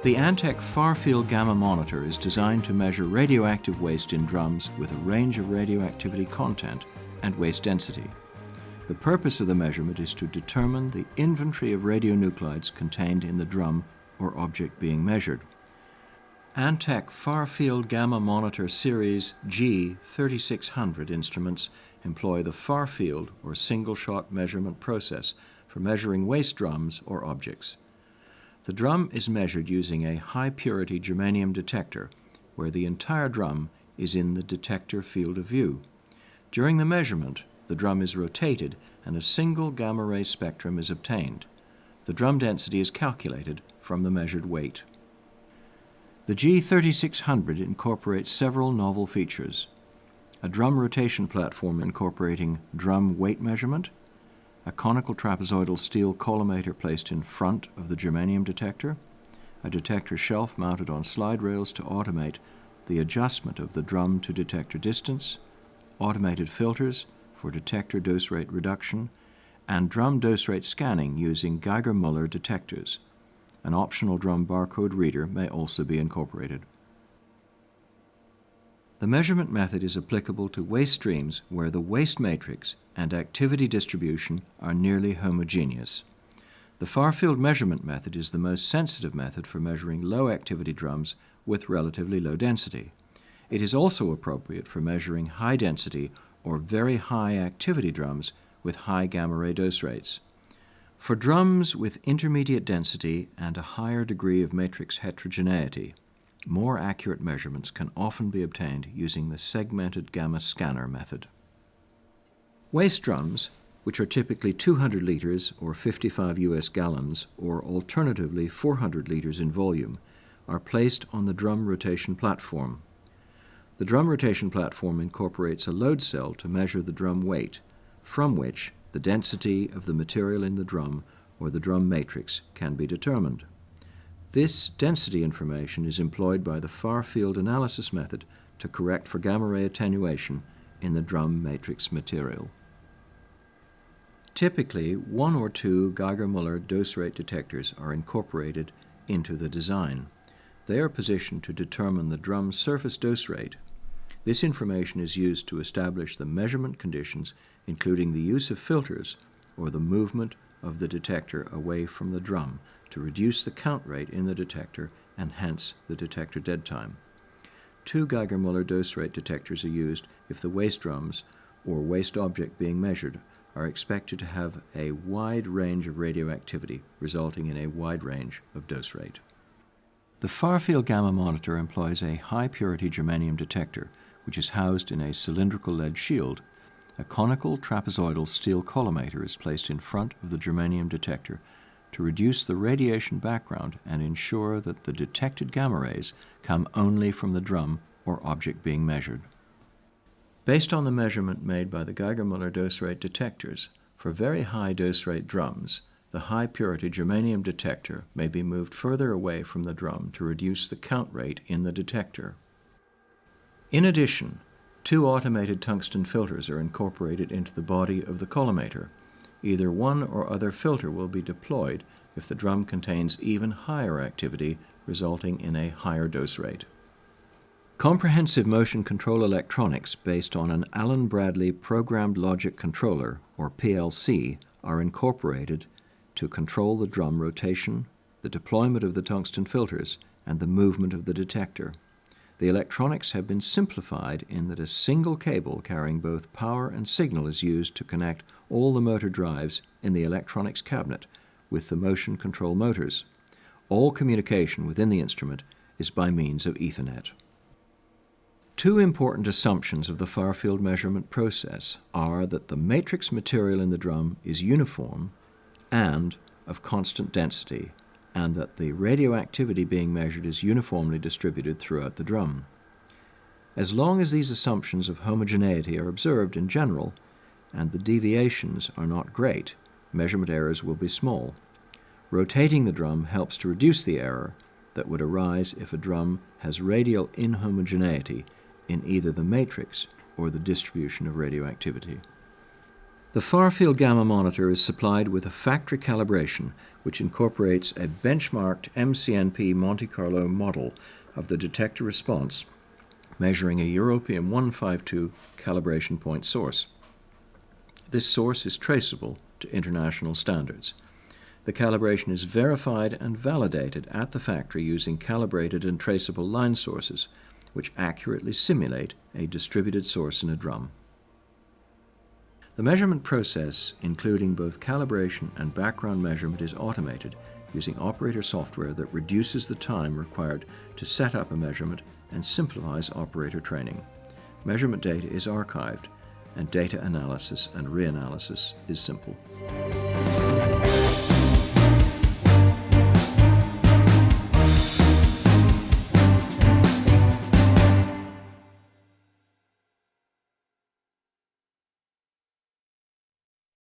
The ANTECH far-field gamma monitor is designed to measure radioactive waste in drums with a range of radioactivity content and waste density. The purpose of the measurement is to determine the inventory of radionuclides contained in the drum or object being measured. ANTECH far-field gamma monitor series G3600 instruments employ the far-field or single-shot measurement process for measuring waste drums or objects. The drum is measured using a high-purity germanium detector, where the entire drum is in the detector field of view. During the measurement, the drum is rotated and a single gamma-ray spectrum is obtained. The drum density is calculated from the measured weight. The G3600 incorporates several novel features: a drum rotation platform incorporating drum weight measurement, a conical trapezoidal steel collimator placed in front of the germanium detector, a detector shelf mounted on slide rails to automate the adjustment of the drum to detector distance, automated filters for detector dose rate reduction, and drum dose rate scanning using Geiger-Müller detectors. An optional drum barcode reader may also be incorporated. The measurement method is applicable to waste streams where the waste matrix and activity distribution are nearly homogeneous. The far-field measurement method is the most sensitive method for measuring low-activity drums with relatively low density. It is also appropriate for measuring high-density or very high-activity drums with high gamma-ray dose rates. For drums with intermediate density and a higher degree of matrix heterogeneity, more accurate measurements can often be obtained using the segmented gamma scanner method. Waste drums, which are typically 200 liters or 55 US gallons, or alternatively 400 liters in volume, are placed on the drum rotation platform. The drum rotation platform incorporates a load cell to measure the drum weight, from which the density of the material in the drum or the drum matrix can be determined. This density information is employed by the far-field analysis method to correct for gamma-ray attenuation in the drum matrix material. Typically, one or two Geiger-Müller dose rate detectors are incorporated into the design. They are positioned to determine the drum surface dose rate. This information is used to establish the measurement conditions, including the use of filters or the movement of the detector away from the drum to reduce the count rate in the detector and hence the detector dead time. Two Geiger-Müller dose rate detectors are used if the waste drums or waste object being measured are expected to have a wide range of radioactivity, resulting in a wide range of dose rate. The far-field gamma monitor employs a high-purity germanium detector, which is housed in a cylindrical lead shield. A conical trapezoidal steel collimator is placed in front of the germanium detector to reduce the radiation background and ensure that the detected gamma rays come only from the drum or object being measured. Based on the measurement made by the Geiger-Müller dose rate detectors, for very high dose rate drums, the high-purity germanium detector may be moved further away from the drum to reduce the count rate in the detector. In addition, two automated tungsten filters are incorporated into the body of the collimator. Either one or other filter will be deployed if the drum contains even higher activity, resulting in a higher dose rate. Comprehensive motion control electronics based on an Allen Bradley Programmed Logic Controller, or PLC, are incorporated to control the drum rotation, the deployment of the tungsten filters, and the movement of the detector. The electronics have been simplified in that a single cable carrying both power and signal is used to connect all the motor drives in the electronics cabinet with the motion control motors. All communication within the instrument is by means of Ethernet. Two important assumptions of the far-field measurement process are that the matrix material in the drum is uniform and of constant density, and that the radioactivity being measured is uniformly distributed throughout the drum. As long as these assumptions of homogeneity are observed in general, and the deviations are not great, measurement errors will be small. Rotating the drum helps to reduce the error that would arise if a drum has radial inhomogeneity in either the matrix or the distribution of radioactivity. The far-field gamma monitor is supplied with a factory calibration which incorporates a benchmarked MCNP Monte Carlo model of the detector response, measuring a European 152 calibration point source. This source is traceable to international standards. The calibration is verified and validated at the factory using calibrated and traceable line sources, which accurately simulate a distributed source in a drum. The measurement process, including both calibration and background measurement, is automated using operator software that reduces the time required to set up a measurement and simplifies operator training. Measurement data is archived, and data analysis and reanalysis is simple.